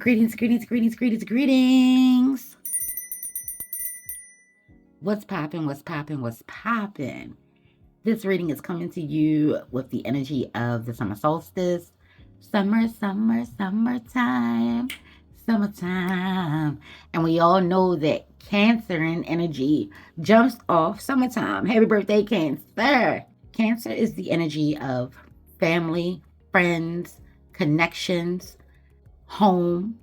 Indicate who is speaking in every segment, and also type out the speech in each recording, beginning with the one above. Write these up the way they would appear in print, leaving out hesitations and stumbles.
Speaker 1: Greetings, greetings, greetings, greetings, greetings. What's poppin', what's poppin', what's poppin'? This reading is coming to you with the energy of the summer solstice. Summertime. And we all know that Cancer and energy jumps off summertime. Happy birthday, Cancer. Cancer is the energy of family, friends, connections, home.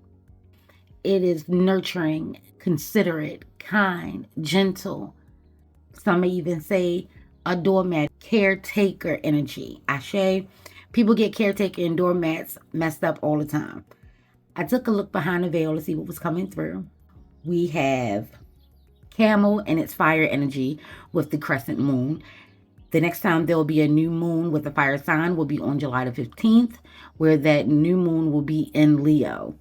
Speaker 1: It is nurturing, considerate, kind, gentle. Some may even say a doormat, caretaker energy. Ashe. People get caretaker and doormats messed up all the time. I took a look behind the veil to see what was coming through. We have Camel and its fire energy with the crescent moon. The next time there will be a new moon with a fire sign will be on July the 15th, where that new moon will be in Leo.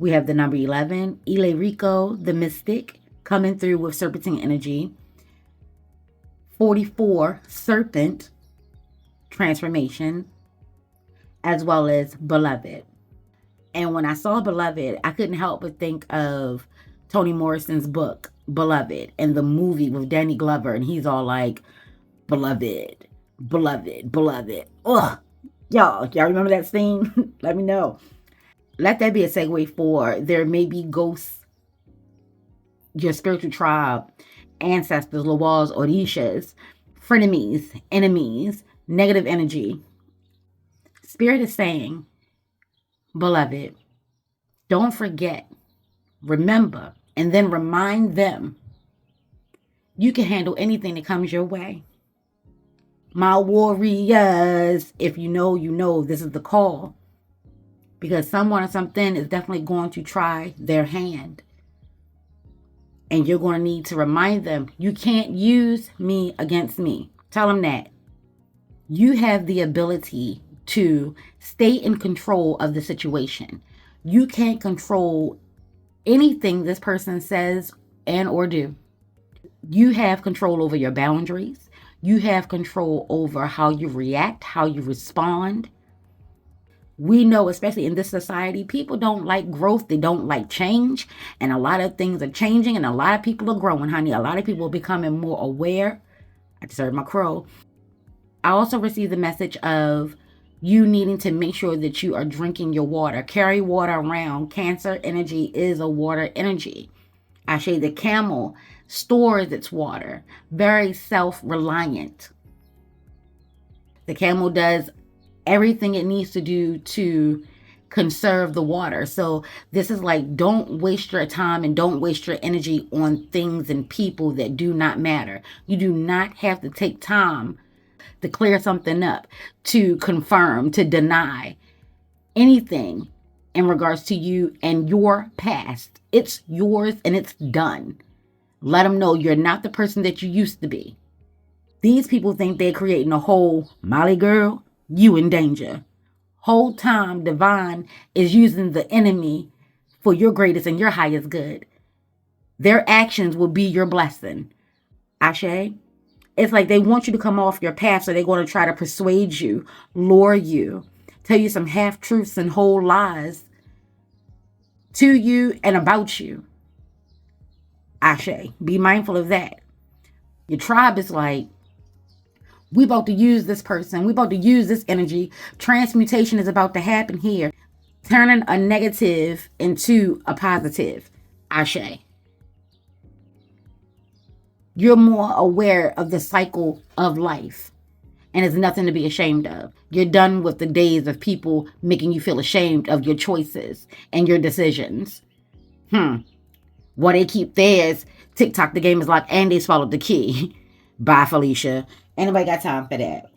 Speaker 1: We have the number 11, Ile Rico, the mystic, coming through with serpentine energy. 44, serpent, transformation, as well as beloved. And when I saw beloved, I couldn't help but think of Toni Morrison's book, Beloved, and the movie with Danny Glover. And he's all like, beloved, beloved, beloved. Ugh. Y'all remember that scene? Let me know. Let that be a segue for there may be ghosts, your spiritual tribe, ancestors, Lawals, Orishas, frenemies, enemies, negative energy. Spirit is saying, beloved, don't forget, remember, and then remind them you can handle anything that comes your way. My warriors, if you know, this is the call. Because someone or something is definitely going to try their hand. And you're going to need to remind them, you can't use me against me. Tell them that. You have the ability to stay in control of the situation. You can't control anything this person says and or do. You have control over your boundaries. You have control over how you react, how you respond. We know, especially in this society, people don't like growth. They don't like change. And a lot of things are changing and a lot of people are growing, honey. A lot of people are becoming more aware. I just heard my crow. I also received the message of you needing to make sure that you are drinking your water. Carry water around. Cancer energy is a water energy. Actually, the camel stores its water. Very self-reliant. The camel does everything it needs to do to conserve the water. So this is like, don't waste your time and don't waste your energy on things and people that do not matter. You do not have to take time to clear something up, to confirm, to deny anything in regards to you and your past. It's yours and it's done. Let them know you're not the person that you used to be. These people think they're creating a whole Molly girl. You in danger. Whole time divine is using the enemy for your greatest and your highest good. Their actions will be your blessing. Ashe. It's like they want you to come off your path, so they're going to try to persuade you, lure you, tell you some half-truths and whole lies to you and about you. Ashe. Be mindful of that. Your tribe is like, we about to use this person. We about to use this energy. Transmutation is about to happen here. Turning a negative into a positive. Ashe. You're more aware of the cycle of life. And it's nothing to be ashamed of. You're done with the days of people making you feel ashamed of your choices and your decisions. Well, they keep theirs. TikTok, the game is locked, and they swallowed the key. Bye, Felicia. Anybody got time for that?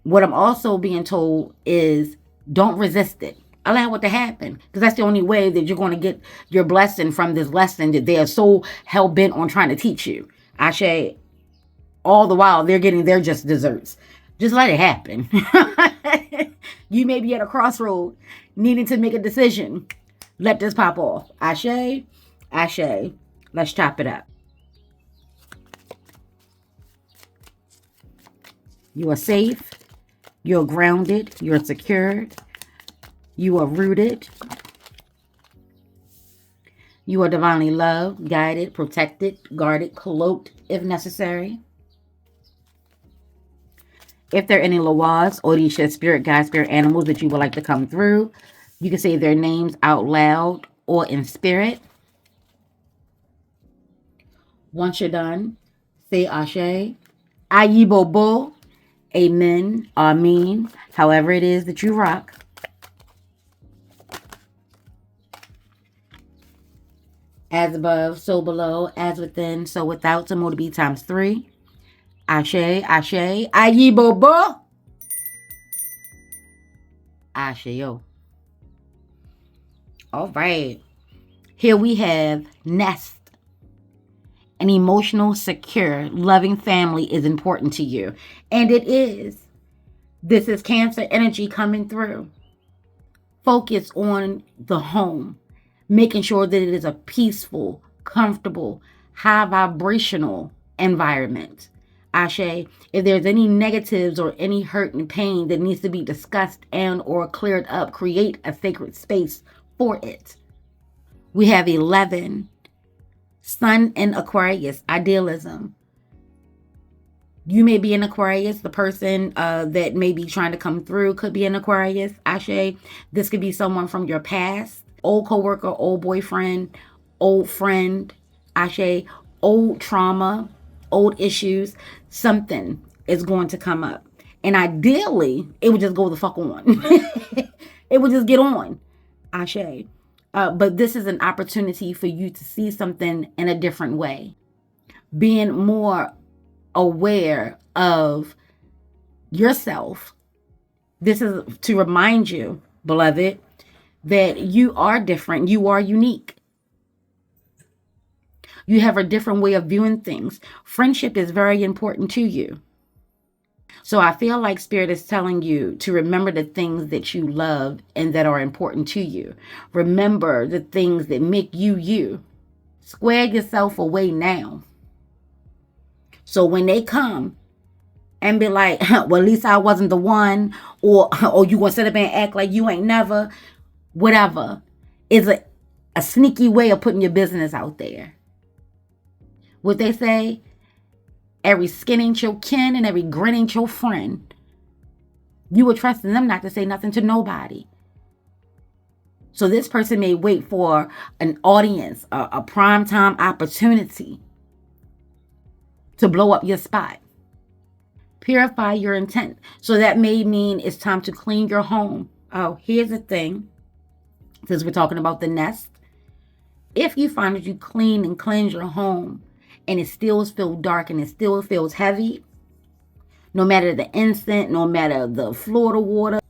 Speaker 1: What I'm also being told is don't resist it. Allow it to happen. Because that's the only way that you're going to get your blessing from this lesson that they are so hell-bent on trying to teach you. Ashe, all the while, they're getting their just desserts. Just let it happen. You may be at a crossroad needing to make a decision. Let this pop off. Ashe, ashe. Let's chop it up. You are safe. You're grounded. You're secured. You are rooted. You are divinely loved, guided, protected, guarded, cloaked if necessary. If there are any Lawaz, Orisha, spirit guides, spirit animals that you would like to come through, you can say their names out loud or in spirit. Once you're done, say Ashe, Ayibobo, Amen, Amen, however it is that you rock. As above, so below, as within, so without, so more to be times 3. Ashe, Ashe, Ayibobo, Asheo. All right. Here we have nest. An emotional, secure, loving family is important to you. And it is. This is Cancer energy coming through. Focus on the home. Making sure that it is a peaceful, comfortable, high vibrational environment. Ashe, if there's any negatives or any hurt and pain that needs to be discussed and or cleared up, create a sacred space for it. We have 11. Sun in Aquarius, idealism. You may be an Aquarius. The person that may be trying to come through could be an Aquarius. Ashe, this could be someone from your past. Old coworker, old boyfriend, old friend. Ashe, old trauma, old issues. Something is going to come up. And ideally, it would just go the fuck on. It would just get on. Ashe. But this is an opportunity for you to see something in a different way. Being more aware of yourself. This is to remind you, beloved, that you are different. You are unique. You have a different way of viewing things. Friendship is very important to you. So I feel like Spirit is telling you to remember the things that you love and that are important to you. Remember the things that make you you. Square yourself away now. So when they come and be like, well, at least I wasn't the one, or you gonna sit up and act like you ain't never, whatever, is a sneaky way of putting your business out there. What they say, every skin ain't your kin and every grin ain't your friend. You were trusting them not to say nothing to nobody. So this person may wait for an audience, a primetime opportunity to blow up your spot. Purify your intent. So that may mean it's time to clean your home. Oh, here's the thing. Since we're talking about the nest. If you find that you clean and cleanse your home and it still feels dark and it still feels heavy, no matter the instant, no matter the Florida water,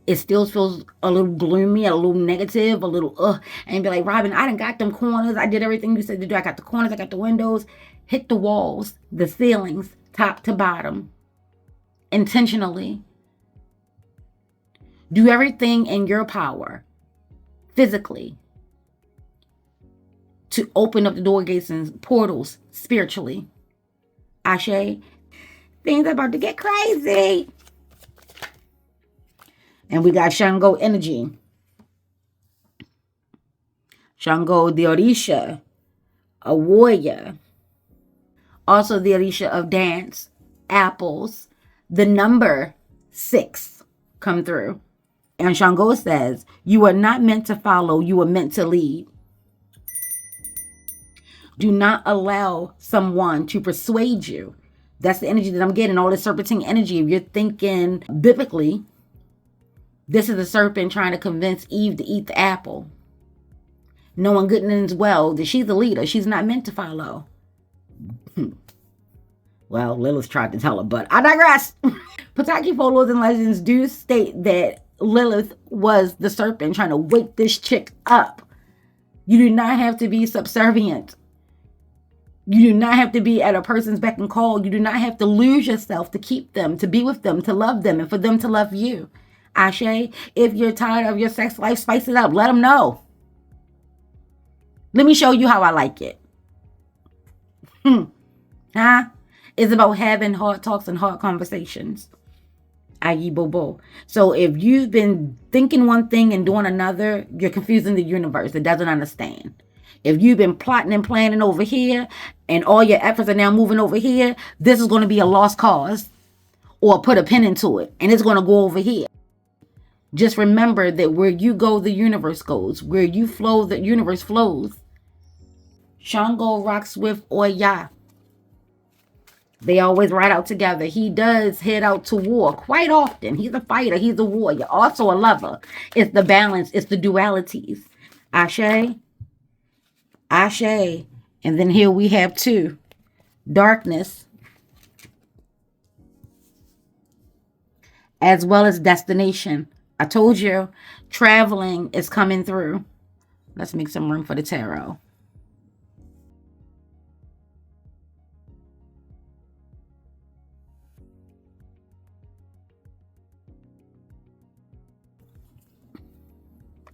Speaker 1: it still feels a little gloomy, a little negative, a little and be like, Robin, I done got them corners. I did everything you said to do. I got the corners, I got the windows. Hit the walls, the ceilings, top to bottom, intentionally. Do everything in your power, physically, to open up the door gates and portals spiritually. Ashe, things are about to get crazy. And we got Shango energy. Shango, the Orisha, a warrior. Also the Orisha of dance, apples, the number 6 come through. And Shango says, you are not meant to follow, you are meant to lead. Do not allow someone to persuade you. That's the energy that I'm getting, all this serpentine energy. If you're thinking biblically, this is the serpent trying to convince Eve to eat the apple. Knowing good and well that she's the leader. She's not meant to follow. Well, Lilith tried to tell her, but I digress. Pataki folklores and legends do state that Lilith was the serpent trying to wake this chick up. You do not have to be subservient. You do not have to be at a person's beck and call. You do not have to lose yourself to keep them, to be with them, to love them, and for them to love you. Ashe, if you're tired of your sex life, spice it up. Let them know. Let me show you how I like it. Huh? It's about having hard talks and hard conversations. Ayi bobo. So if you've been thinking one thing and doing another, you're confusing the universe. It doesn't understand. If you've been plotting and planning over here and all your efforts are now moving over here, this is going to be a lost cause, or put a pin into it and it's going to go over here. Just remember that where you go, the universe goes. Where you flow, the universe flows. Shango rocks with Oya. They always ride out together. He does head out to war quite often. He's a fighter. He's a warrior. Also a lover. It's the balance. It's the dualities. Ashe. Ashe. And then here we have two. Darkness. As well as destination. I told you, traveling is coming through. Let's make some room for the tarot.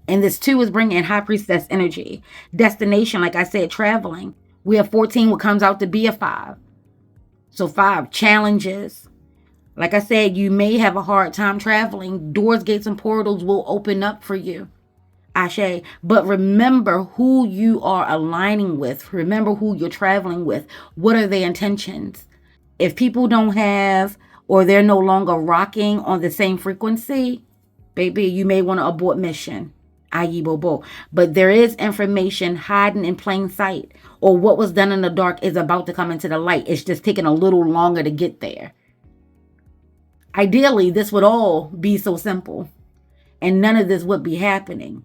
Speaker 1: And this 2 is bringing High Priestess energy. Destination, like I said, traveling. We have 14, what comes out to be a 5. So 5, challenges. Like I said, you may have a hard time traveling. Doors, gates, and portals will open up for you. Ashe. But remember who you are aligning with. Remember who you're traveling with. What are their intentions? If people don't have, or they're no longer rocking on the same frequency, baby, you may want to abort mission. Bobo. But there is information hiding in plain sight, or what was done in the dark is about to come into the light. It's just taking a little longer to get there. Ideally, this would all be so simple and none of this would be happening.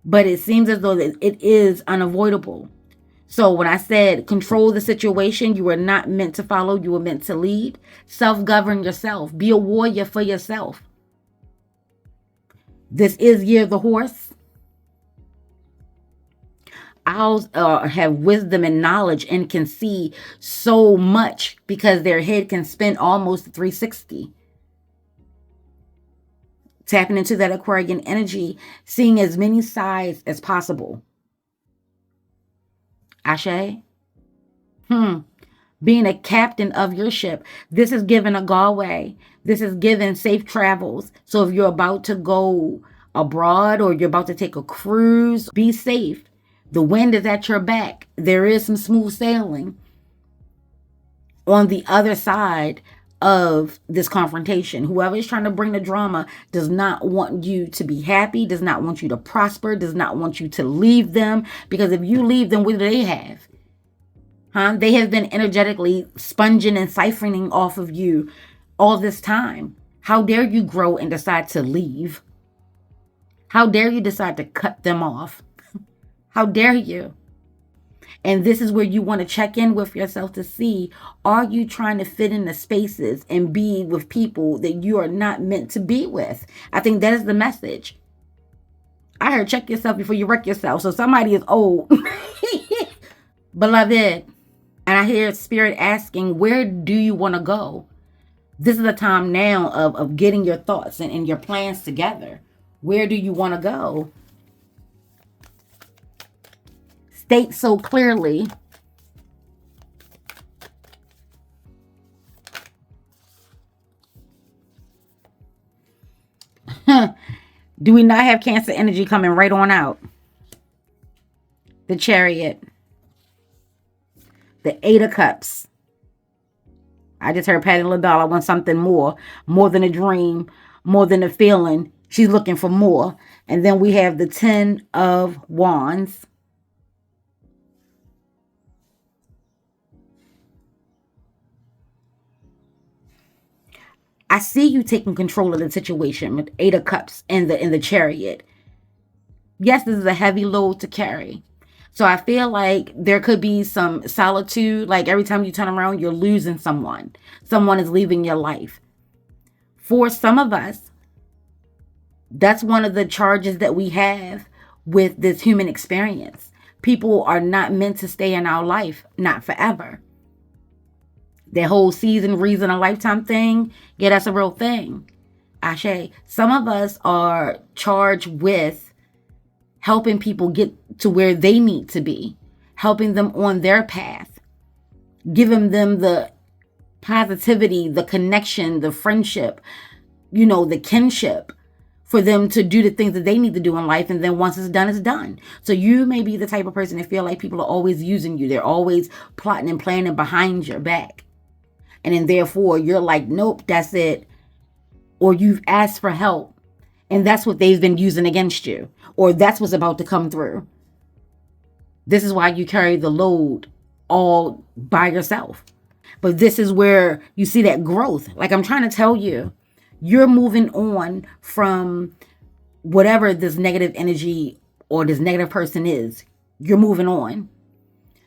Speaker 1: But it seems as though it is unavoidable. So when I said control the situation, you were not meant to follow, you were meant to lead. Self-govern yourself. Be a warrior for yourself. This is Year the Horse. Owls have wisdom and knowledge and can see so much because their head can spin almost 360. Tapping into that Aquarian energy, seeing as many sides as possible. Ashe? Being a captain of your ship. This is given a Galway. This is given safe travels. So if you're about to go abroad or you're about to take a cruise, be safe. The wind is at your back. There is some smooth sailing on the other side of this confrontation. Whoever is trying to bring the drama does not want you to be happy, does not want you to prosper, does not want you to leave them. Because if you leave them, what do they have? They have been energetically sponging and siphoning off of you all this time. How dare you grow and decide to leave? How dare you decide to cut them off? How dare you? And this is where you want to check in with yourself to see, are you trying to fit in the spaces and be with people that you are not meant to be with? I think that is the message. I heard check yourself before you wreck yourself. So somebody is old. Beloved. And I hear Spirit asking, where do you want to go? This is the time now of getting your thoughts and your plans together. Where do you want to go? State so clearly. Do we not have Cancer energy coming right on out? The Chariot. The 8 of Cups. I just heard Patti LaBelle. I want something more. More than a dream. More than a feeling. She's looking for more. And then we have the 10 of Wands. I see you taking control of the situation with 8 of Cups in the Chariot. Yes, this is a heavy load to carry. So I feel like there could be some solitude. Like every time you turn around, you're losing someone. Someone is leaving your life. For some of us, that's one of the charges that we have with this human experience. People are not meant to stay in our life, not forever. That whole season, reason, a lifetime thing, yeah, that's a real thing. Ashe. Some of us are charged with helping people get to where they need to be, helping them on their path, giving them the positivity, the connection, the friendship, the kinship for them to do the things that they need to do in life. And then once it's done, it's done. So you may be the type of person that feel like people are always using you. They're always plotting and planning behind your back. And then therefore you're like, nope, that's it. Or you've asked for help and that's what they've been using against you. Or that's what's about to come through. This is why you carry the load all by yourself. But this is where you see that growth. Like I'm trying to tell you, you're moving on from whatever this negative energy or this negative person is. You're moving on.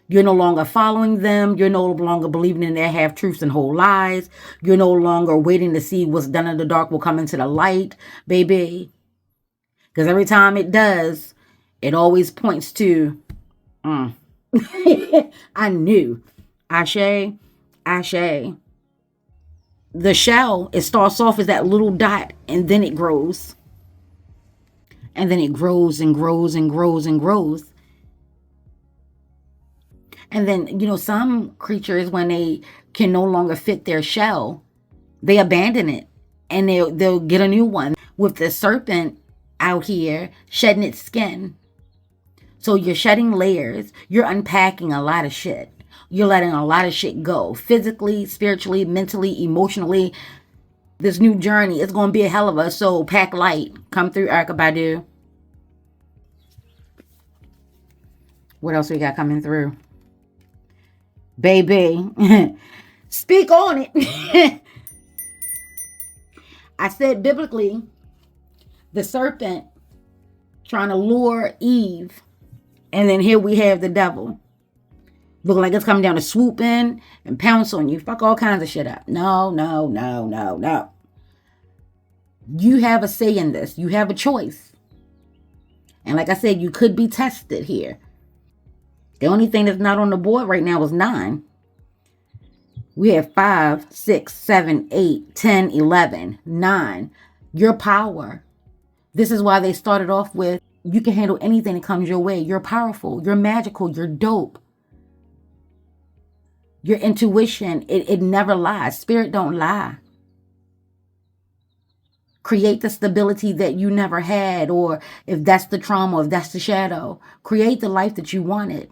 Speaker 1: You're no longer following them. You're no longer believing in their half truths and whole lies. You're no longer waiting to see what's done in the dark will come into the light, baby. Because every time it does, it always points to, I knew. Ashe. The shell, it starts off as that little dot and then it grows. And then it grows and grows and grows and grows. And then, some creatures, when they can no longer fit their shell, they abandon it and they'll get a new one. With the serpent out here shedding its skin. So you're shedding layers. You're unpacking a lot of shit. You're letting a lot of shit go. Physically, spiritually, mentally, emotionally. This new journey is going to be a hell of a, so pack light. Come through, Erykah Badu. What else we got coming through? Baby. Speak on it. I said biblically, the serpent trying to lure Eve. And then here we have the devil. Looking like it's coming down to swoop in and pounce on you. Fuck all kinds of shit up. No. You have a say in this. You have a choice. And like I said, you could be tested here. The only thing that's not on the board right now is 9. We have 5, 6, 7, 8, 10, 11, 9. Your power. This is why they started off with, you can handle anything that comes your way. You're powerful. You're magical. You're dope. Your intuition, it never lies. Spirit don't lie. Create the stability that you never had, or if that's the trauma, if that's the shadow, create the life that you wanted.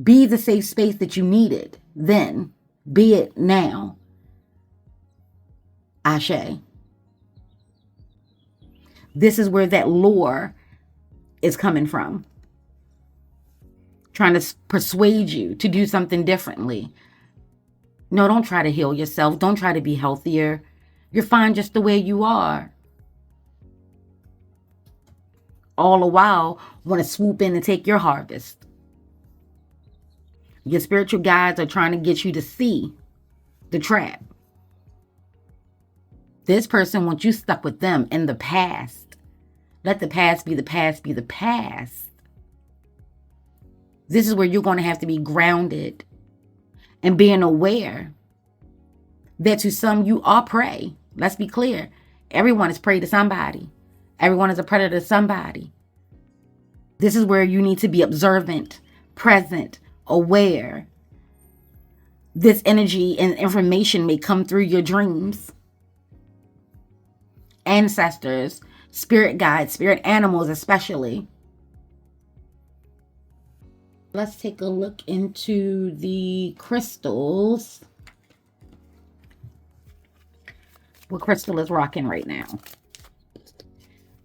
Speaker 1: Be the safe space that you needed then. Be it now. Ashe. This is where that lure is coming from. Trying to persuade you to do something differently. No, don't try to heal yourself. Don't try to be healthier. You're fine just the way you are. All the while, want to swoop in and take your harvest. Your spiritual guides are trying to get you to see the trap. This person wants you stuck with them in the past. Let the past be the past be the past. This is where you're going to have to be grounded and being aware that to some you are prey. Let's be clear. Everyone is prey to somebody. Everyone is a predator to somebody. This is where you need to be observant, present, aware. This energy and information may come through your dreams. Ancestors, spirit guides, spirit animals especially. Let's take a look into the crystals. What crystal is rocking right now?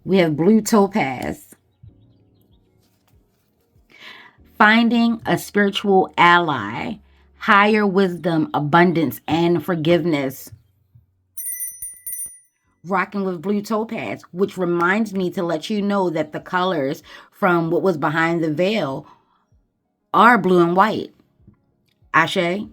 Speaker 1: We have blue topaz. Finding a spiritual ally, higher wisdom, abundance, and forgiveness. Rocking with blue topaz, which reminds me to let you know that the colors from what was behind the veil are blue and white. Ashe.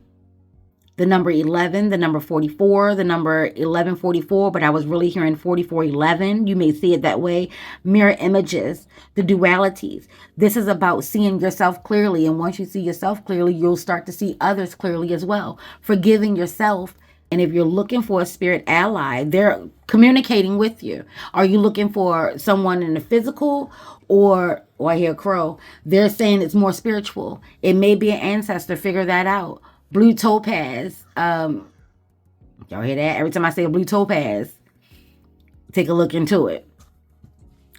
Speaker 1: The number 11, the number 44, the number 1144, but I was really hearing 4411. You may see it that way. Mirror images, the dualities. This is about seeing yourself clearly. And once you see yourself clearly, you'll start to see others clearly as well. Forgiving yourself. And if you're looking for a spirit ally, they're communicating with you. Are you looking for someone in the physical, or I hear crow? They're saying it's more spiritual. It may be an ancestor. Figure that out. Blue topaz. Y'all hear that? Every time I say blue topaz, take a look into it.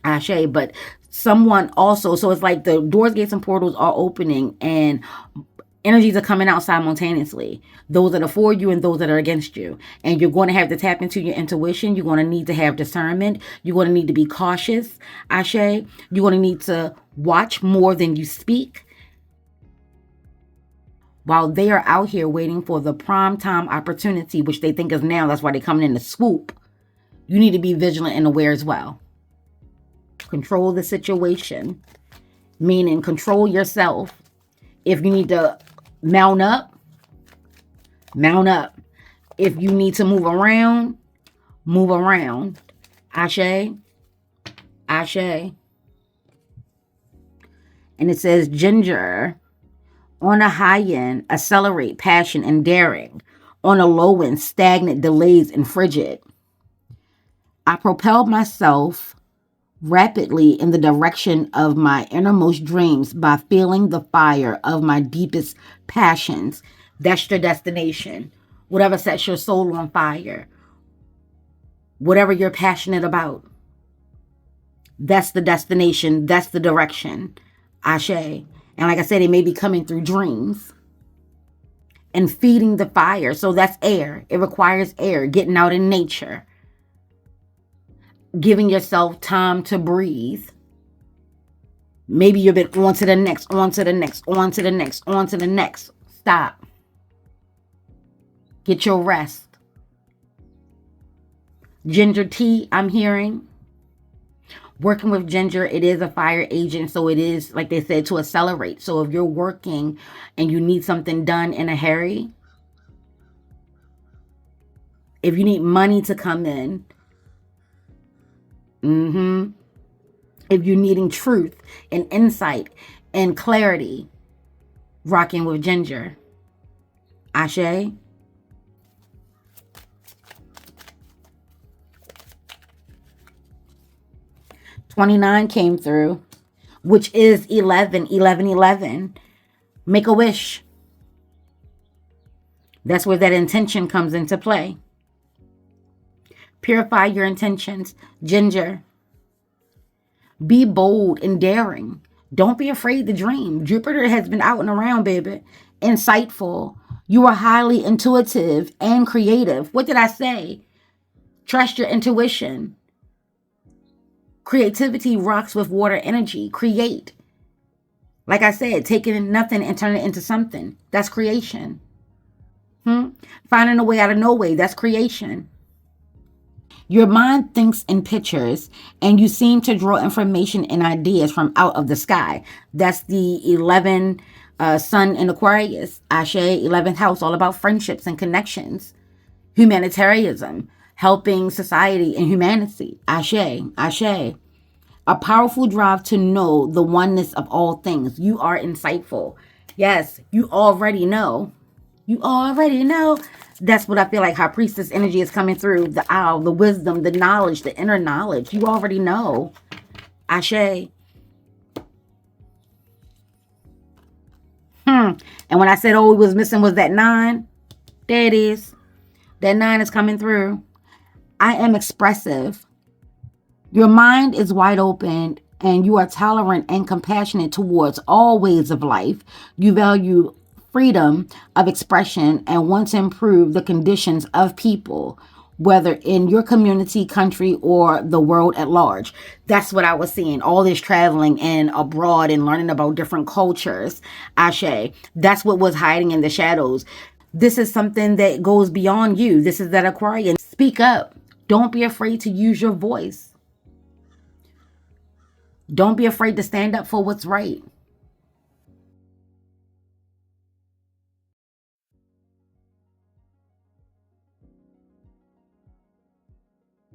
Speaker 1: Ashe, but someone also, so it's like the doors, gates, and portals are opening and energies are coming out simultaneously. Those that are for you and those that are against you. And you're going to have to tap into your intuition. You're going to need to have discernment. You're going to need to be cautious, Ashe. You're going to need to watch more than you speak. While they are out here waiting for the prime time opportunity, which they think is now, that's why they're coming in to swoop. You need to be vigilant and aware as well. Control the situation, meaning control yourself. If you need to mount up, mount up. If you need to move around, move around. Ashe, Ashe. And it says ginger. On a high end, accelerate passion and daring. On a low end, stagnant, delays, and frigid. I propelled myself rapidly in the direction of my innermost dreams by feeling the fire of my deepest passions. That's your destination. Whatever sets your soul on fire, whatever you're passionate about, that's the destination. That's the direction. Ashe. And like I said, it may be coming through dreams and feeding the fire. So that's air. It requires air, getting out in nature, giving yourself time to breathe. Maybe you've been on to the next, on to the next, on to the next, on to the next. Stop. Get your rest. Ginger tea, I'm hearing. Working with ginger, it is a fire agent. So it is, like they said, to accelerate. So if you're working and you need something done in a hurry, if you need money to come in, if you're needing truth and insight and clarity, rocking with ginger. Ashe. $29 came through, which is 11, 11, 11. Make a wish. That's where that intention comes into play. Purify your intentions. Ginger. Be bold and daring. Don't be afraid to dream. Jupiter has been out and around, baby. Insightful. You are highly intuitive and creative. What did I say? Trust your intuition. Creativity rocks with water energy. Create. Like I said, taking nothing and turning it into something. That's creation. Finding a way out of no way. That's creation. Your mind thinks in pictures and you seem to draw information and ideas from out of the sky. That's the 11 sun in Aquarius. Ashe, 11th house, all about friendships and connections. Humanitarianism, helping society and humanity. Ashe, Ashe. A powerful drive to know the oneness of all things. You are insightful. Yes, you already know. You already know. That's what I feel like High Priestess energy is coming through. The owl, the wisdom, the knowledge, the inner knowledge. You already know. Ashe. And when I said, oh, it was missing was that 9. There it is. That 9 is coming through. I am expressive. Your mind is wide open and you are tolerant and compassionate towards all ways of life. You value freedom of expression and want to improve the conditions of people, whether in your community, country, or the world at large. That's what I was seeing. All this traveling and abroad and learning about different cultures. Ashe. That's what was hiding in the shadows. This is something that goes beyond you. This is that Aquarian. Speak up. Don't be afraid to use your voice. Don't be afraid to stand up for what's right.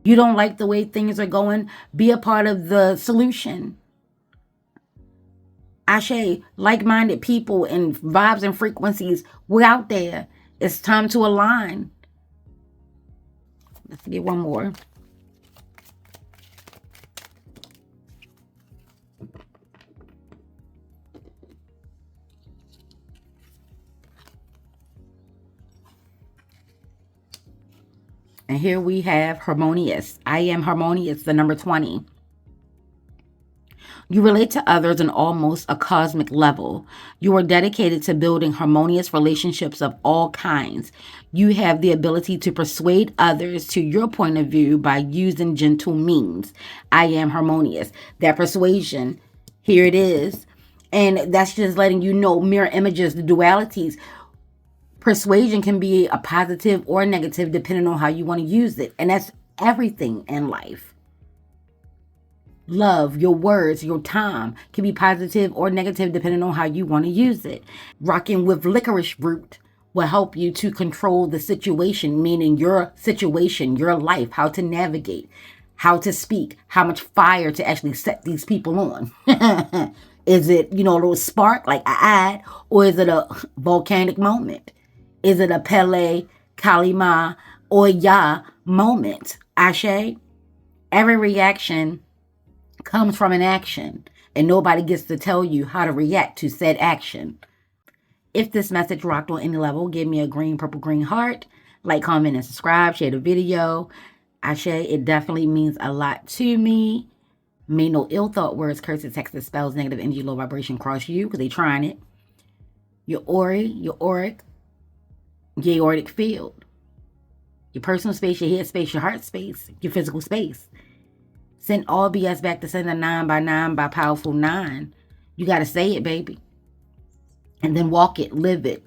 Speaker 1: You don't like the way things are going, be a part of the solution. Ashe, like-minded people and vibes and frequencies, we're out there. It's time to align. Let's get one more. And here we have harmonious. I am harmonious, the number 20. You relate to others on almost a cosmic level. You are dedicated to building harmonious relationships of all kinds. You have the ability to persuade others to your point of view by using gentle means. I am harmonious. That persuasion, here it is. And that's just letting you know, mirror images, the dualities. Persuasion can be a positive or negative depending on how you want to use it. And that's everything in life. Love, your words, your time can be positive or negative depending on how you want to use it. Rocking with licorice root will help you to control the situation, meaning your situation, your life, how to navigate, how to speak, how much fire to actually set these people on. Is it, a little spark like I or is it a volcanic moment? Is it a Pele, Kalima, or Ya moment? Ashe? Every reaction comes from an action, and nobody gets to tell you how to react to said action. If this message rocked on any level, give me a green, purple, green heart. Like, comment, and subscribe. Share the video. Ashe, it definitely means a lot to me. May no ill thought, words, curses, texts, spells, negative energy, low vibration cross you, because they trying it. Your aura, your auric, your auric field. Your personal space, your head space, your heart space, your physical space. Send all BS back to send a 9 by 9 by powerful 9. You got to say it, baby. And then walk it, live it.